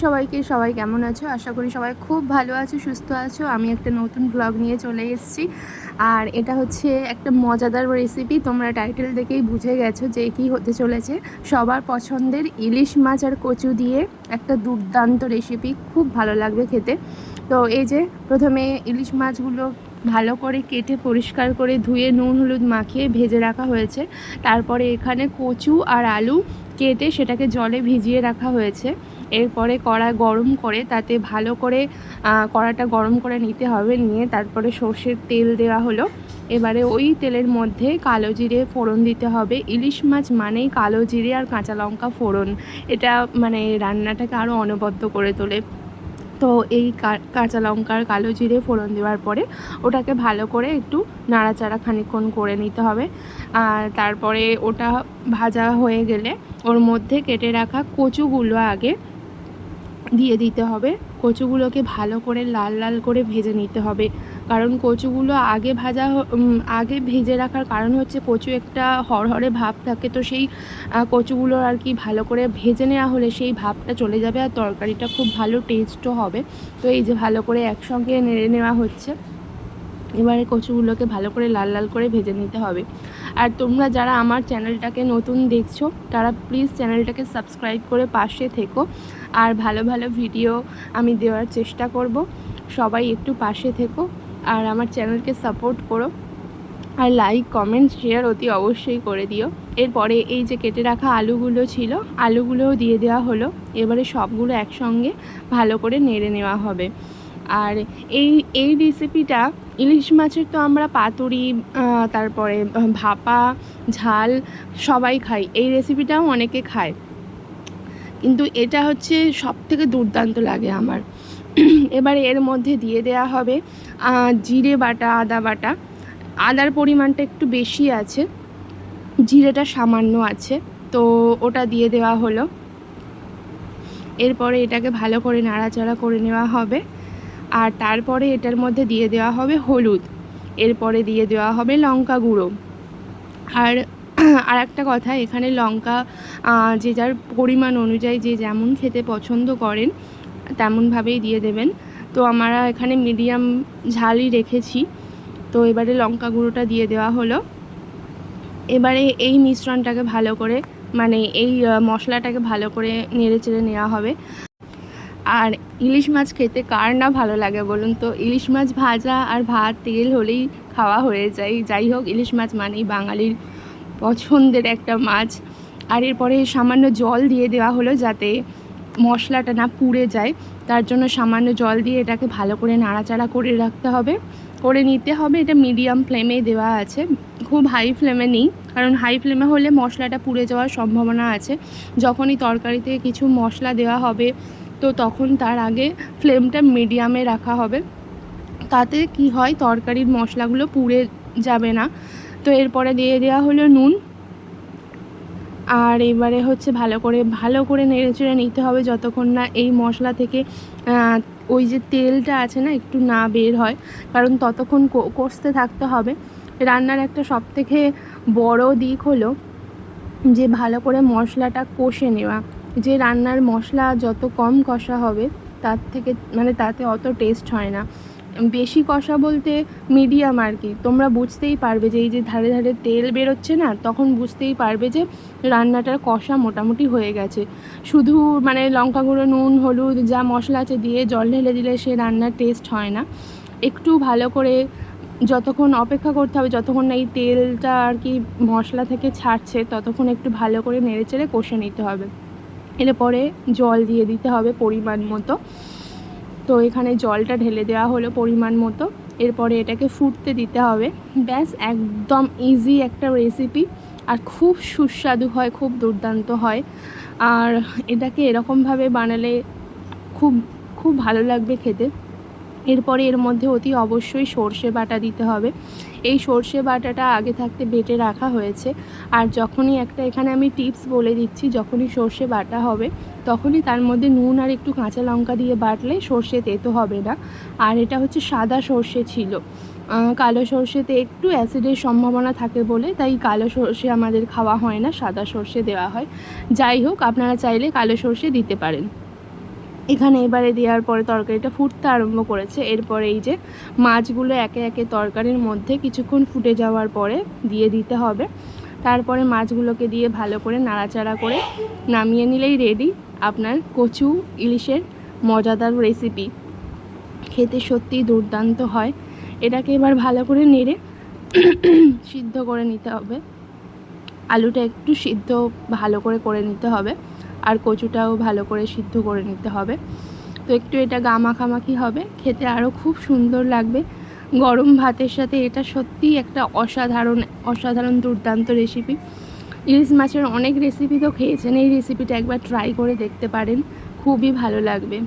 সবাইকে, সবাই কেমন আছো? আশা করি সবাই খুব ভালো আছো, সুস্থ আছো। আমি একটা নতুন ব্লগ নিয়ে চলে এসেছি। আর এটা হচ্ছে একটা মজাদার রেসিপি। তোমরা টাইটেল দেখেই বুঝে গেছো যে কী হতে চলেছে। সবার পছন্দের ইলিশ মাছ আর কচু দিয়ে একটা দুর্দান্ত রেসিপি, খুব ভালো লাগবে খেতে। তো এই যে প্রথমে ইলিশ মাছগুলো ভালো করে কেটে পরিষ্কার করে ধুয়ে নুন হলুদ মাখিয়ে ভেজে রাখা হয়েছে। তারপরে এখানে কচু আর আলু কেটে সেটাকে জলে ভিজিয়ে রাখা হয়েছে। এরপরে কড়া গরম করে তাতে ভালো করে কড়াটা গরম করে নিতে হবে, নিয়ে তারপরে সর্ষের তেল দেওয়া হলো। এবারে ওই তেলের মধ্যে কালো জিরে ফোড়ন দিতে হবে। ইলিশ মাছ মানেই কালো জিরে আর কাঁচা লঙ্কা ফোড়ন, এটা মানে রান্নাটাকে আরও অনবদ্য করে তোলে। তো এই কাঁচা লঙ্কার কালো জিরে ফোড়ন দেওয়ার পরে ওটাকে ভালো করে একটু নাড়াচাড়া খানিকক্ষণ করে নিতে হবে। আর তারপরে ওটা ভাজা হয়ে গেলে ওর মধ্যে কেটে রাখা কচুগুলো আগে দিয়ে দিতে হবে। কচুগুলোকে ভালো করে লাল লাল করে ভেজে নিতে হবে, কারণ কচুগুলো আগে ভেজে রাখার কারণ হচ্ছে কচু একটা হরহরে ভাব থাকে, তো সেই কচুগুলো আর কি ভালো করে ভেজে নেওয়া হলে সেই ভাবটা চলে যাবে আর তরকারিটা খুব ভালো টেস্টও হবে। তো এই যে ভালো করে একসঙ্গে নেড়ে নেওয়া হচ্ছে। এবারে কচুগুলোকে ভালো করে লাল লাল করে ভেজে নিতে হবে। আর তোমরা যারা আমার চ্যানেলটাকে নতুন দেখছো তারা প্লিজ চ্যানেলটাকে সাবস্ক্রাইব করে পাশে থেকো। আর ভালো ভালো ভিডিও আমি দেওয়ার চেষ্টা করব, সবাই একটু পাশে থেকো আর আমার চ্যানেলকে সাপোর্ট করো। আর লাইক কমেন্ট শেয়ার অতি অবশ্যই করে দিও। এরপরে এই যে কেটে রাখা আলুগুলো ছিল, আলুগুলোও দিয়ে দেওয়া হলো। এবারে সবগুলো একসঙ্গে ভালো করে নেড়ে নেওয়া হবে। আর এই রেসিপিটা ইলিশ মাছের তো আমরা পাতুরি, তারপরে ভাপা, ঝাল সবাই খাই। এই রেসিপিটাও অনেকে খায়, কিন্তু এটা হচ্ছে সবথেকে দুর্দান্ত লাগে আমার। এবারে এর মধ্যে দিয়ে দেওয়া হবে জিরে বাটা, আদা বাটা। আদার পরিমাণটা একটু বেশি আছে, জিরেটা সামান্য আছে, তো ওটা দিয়ে দেওয়া হলো। এরপরে এটাকে ভালো করে নাড়াচাড়া করে নেওয়া হবে। আর তারপরে এটার মধ্যে দিয়ে দেওয়া হবে হলুদ, এরপরে দিয়ে দেওয়া হবে লঙ্কা গুঁড়ো। আর একটা কথা, এখানে লঙ্কা যে যার পরিমাণ অনুযায়ী যে যেমন খেতে পছন্দ করেন তেমনভাবেই দিয়ে দেবেন। তো আমরা এখানে মিডিয়াম ঝালই রেখেছি। তো এবারে লঙ্কা গুঁড়োটা দিয়ে দেওয়া হলো। এবারে এই মিশ্রণটাকে ভালো করে এই মশলাটাকে ভালো করে নেড়ে চেড়ে নেওয়া হবে। আর ইলিশ মাছ খেতে কার না ভালো লাগে বলুন তো? ইলিশ মাছ ভাজা আর ভাত তেল হলেই খাওয়া হয়ে যায়। যাই হোক, ইলিশ মাছ মানেই বাঙালির পছন্দের একটা মাছ। আর এরপরে সামান্য জল দিয়ে দেওয়া হলো যাতে মশলাটা না পুড়ে যায়, তার জন্য সামান্য জল দিয়ে এটাকে ভালো করে নাড়াচাড়া করে রাখতে হবে, করে নিতে হবে। এটা মিডিয়াম ফ্লেমে দেওয়া আছে, খুব হাই ফ্লেমে নেই, কারণ হাই ফ্লেমে হলে মশলাটা পুড়ে যাওয়ার সম্ভাবনা আছে। যখনই তরকারিতে কিছু মশলা দেওয়া হবে তো তখন তার আগে ফ্লেমটা মিডিয়ামে রাখা হবে, তাতে কি হয় তরকারির মশলাগুলো পুড়ে যাবে না। তো এরপরে দিয়ে দেওয়া হলো নুন। আর এবারে হচ্ছে ভালো করে নেড়েচেড়ে নিতে হবে যতক্ষণ না এই মশলা থেকে ওই যে তেলটা আছে না একটু না বের হয়, কারণ ততক্ষণ কষতে থাকতে হবে। রান্নার একটা সবথেকে বড় দিক হলো যে ভালো করে মশলাটা কষে নেওয়া। যে রান্নার মশলা যত কম কষা হবে তার থেকে তাতে অত টেস্ট হয় না। বেশি কষা বলতে মিডিয়াম আর কি। তোমরা বুঝতেই পারবে যে এই যে ধারে ধারে তেল বেরোচ্ছে না, তখন বুঝতেই পারবে যে রান্নাটার কষা মোটামুটি হয়ে গেছে। শুধু লঙ্কা গুঁড়ো, নুন, হলুদ যা মশলা আছে দিয়ে জল ঢেলে দিলে সে রান্নার টেস্ট হয় না। একটু ভালো করে যতক্ষণ অপেক্ষা করতে হবে, যতক্ষণ না এই তেলটা আর কি মশলা থেকে ছাড়ছে, ততক্ষণ একটু ভালো করে নেড়েচেড়ে কষে নিতে হবে। এরপরে জল দিয়ে দিতে হবে পরিমাণ মতো। তো এখানে জলটা ঢেলে দেওয়া হলো পরিমাণ মতো। এরপরে এটাকে ফুটতে দিতে হবে। ব্যাস, একদম ইজি একটা রেসিপি, আর খুব সুস্বাদু হয়, খুব দুর্দান্ত হয়। আর এটাকে এরকমভাবে বানালে খুব খুব ভালো লাগবে খেতে। এরপরে এর মধ্যে অতি অবশ্যই সর্ষে বাটা দিতে হবে। এই সর্ষে বাটাটা আগে থাকতে বেটে রাখা হয়েছে। আর যখনই এখানে আমি টিপস বলে দিচ্ছি, যখনই সর্ষে বাটা হবে তখনই তার মধ্যে নুন আর একটু কাঁচা লঙ্কা দিয়ে বাটলে সর্ষে তেতো হবে না। আর এটা হচ্ছে সাদা সর্ষে ছিল, কালো সর্ষেতে একটু অ্যাসিডের সম্ভাবনা থাকে বলে তাই কালো সর্ষে আমাদের খাওয়া হয় না, সাদা সর্ষে দেওয়া হয়। যাই হোক, আপনারা চাইলে কালো সর্ষে দিতে পারেন। এখানে এবারে দেওয়ার পরে তরকারিটা ফুটতে আরম্ভ করেছে। এরপরে এই যে মাছগুলো একে একে তরকারির মধ্যে কিছুক্ষণ ফুটে যাওয়ার পরে দিয়ে দিতে হবে। তারপরে মাছগুলোকে দিয়ে ভালো করে নাড়াচাড়া করে নামিয়ে নিলেই রেডি আপনার কচু ইলিশের মজাদার রেসিপি। খেতে সত্যিই দুর্দান্ত হয়। এটাকে এবার ভালো করে নেড়ে সিদ্ধ করে নিতে হবে। আলুটা একটু সিদ্ধ ভালো করে নিতে হবে, আর কচুটাও ভালো করে সিদ্ধ করে নিতে হবে। তো একটু এটা গামাখামাখি হবে, খেতে আরও খুব সুন্দর লাগবে। গরম ভাতের সাথে এটা সত্যিই একটা অসাধারণ দুর্দান্ত রেসিপি। ইলিশ মাছের অনেক রেসিপি তো খেয়েছেন, এই রেসিপিটা একবার ট্রাই করে দেখতে পারেন, খুবই ভালো লাগবে।